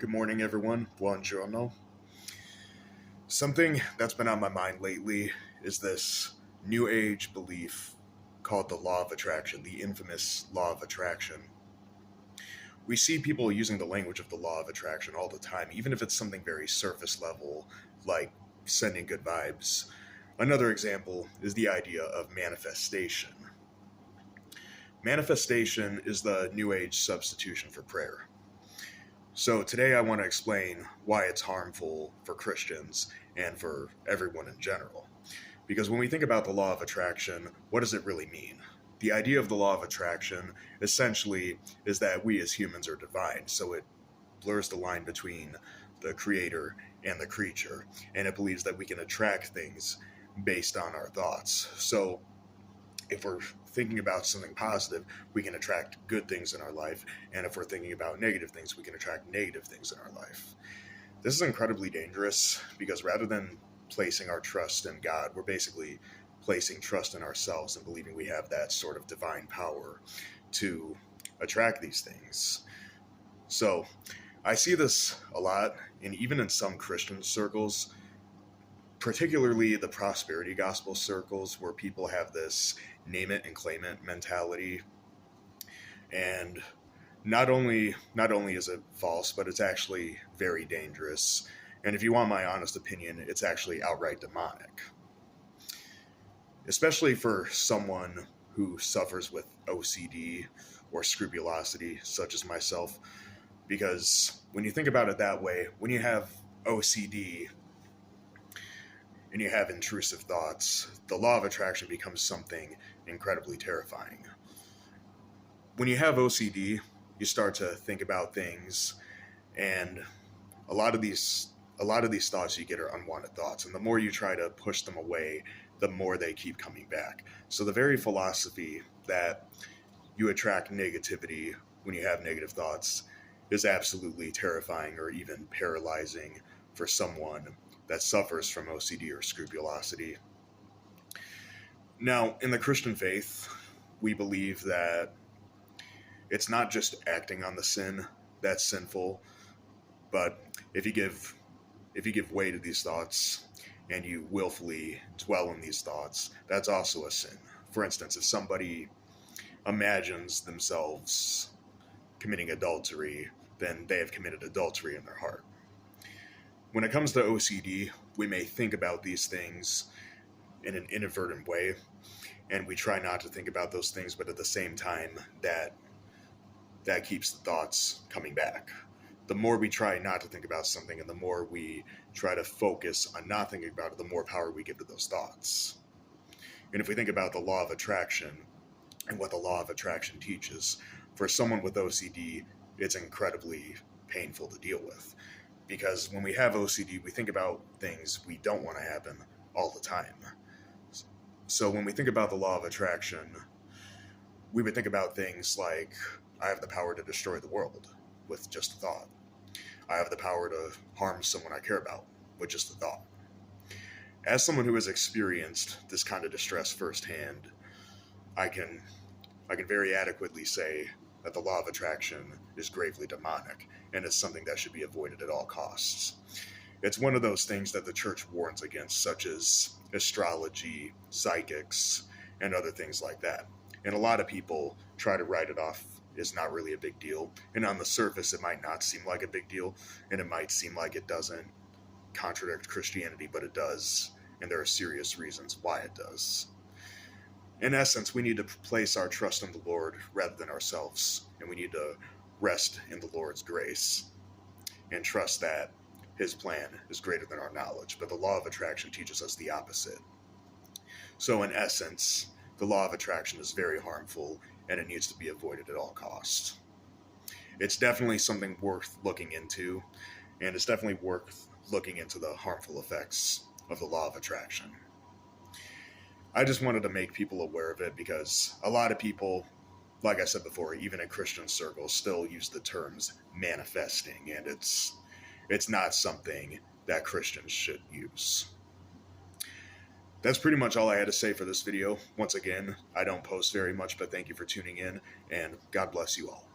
Good morning, everyone. Buongiorno. Something that's been on my mind lately is this new age belief called the law of attraction, the infamous law of attraction. We see people using the language of the law of attraction all the time, even if it's something very surface level, like sending good vibes. Another example is the idea of manifestation. Manifestation is the new age substitution for prayer. So today I want to explain why it's harmful for Christians and for everyone in general. Because when we think about the law of attraction, what does it really mean? The idea of the law of attraction essentially is that we as humans are divine, so it blurs the line between the creator and the creature, and it believes that we can attract things based on our thoughts. So if we're thinking about something positive, we can attract good things in our life. And if we're thinking about negative things, we can attract negative things in our life. This is incredibly dangerous because rather than placing our trust in God, we're basically placing trust in ourselves and believing we have that sort of divine power to attract these things. So I see this a lot, and even in some Christian circles, particularly the prosperity gospel circles, where people have this name it and claim it mentality. And not only is it false, but it's actually very dangerous. And if you want my honest opinion, it's actually outright demonic. Especially for someone who suffers with OCD or scrupulosity, such as myself. Because when you think about it that way, when you have OCD and you have intrusive thoughts, the law of attraction becomes something incredibly terrifying. When you have OCD, you start to think about things, and a lot of these thoughts you get are unwanted thoughts, and the more you try to push them away, the more they keep coming back. So the very philosophy that you attract negativity when you have negative thoughts is absolutely terrifying or even paralyzing for someone that suffers from OCD or scrupulosity. Now, in the Christian faith, we believe that it's not just acting on the sin that's sinful, but if you give way to these thoughts and you willfully dwell in these thoughts, that's also a sin. For instance, if somebody imagines themselves committing adultery, then they have committed adultery in their heart. When it comes to OCD, we may think about these things in an inadvertent way, and we try not to think about those things, but at the same time, that keeps the thoughts coming back. The more we try not to think about something and the more we try to focus on not thinking about it, the more power we give to those thoughts. And if we think about the law of attraction and what the law of attraction teaches, for someone with OCD, it's incredibly painful to deal with. Because when we have OCD, we think about things we don't want to happen all the time. So when we think about the law of attraction, we would think about things like, I have the power to destroy the world with just a thought. I have the power to harm someone I care about with just a thought. As someone who has experienced this kind of distress firsthand, I can very adequately say that the law of attraction is gravely demonic, and it's something that should be avoided at all costs. It's one of those things that the church warns against, such as astrology, psychics, and other things like that. And a lot of people try to write it off as not really a big deal. And on the surface, it might not seem like a big deal, and it might seem like it doesn't contradict Christianity, but it does. And there are serious reasons why it does. In essence, we need to place our trust in the Lord rather than ourselves, and we need to rest in the Lord's grace and trust that His plan is greater than our knowledge. But the law of attraction teaches us the opposite. So in essence, the law of attraction is very harmful, and it needs to be avoided at all costs. It's definitely something worth looking into, and it's definitely worth looking into the harmful effects of the law of attraction. I just wanted to make people aware of it because a lot of people, like I said before, even in Christian circles, still use the terms manifesting, and it's not something that Christians should use. That's pretty much all I had to say for this video. Once again, I don't post very much, but thank you for tuning in, and God bless you all.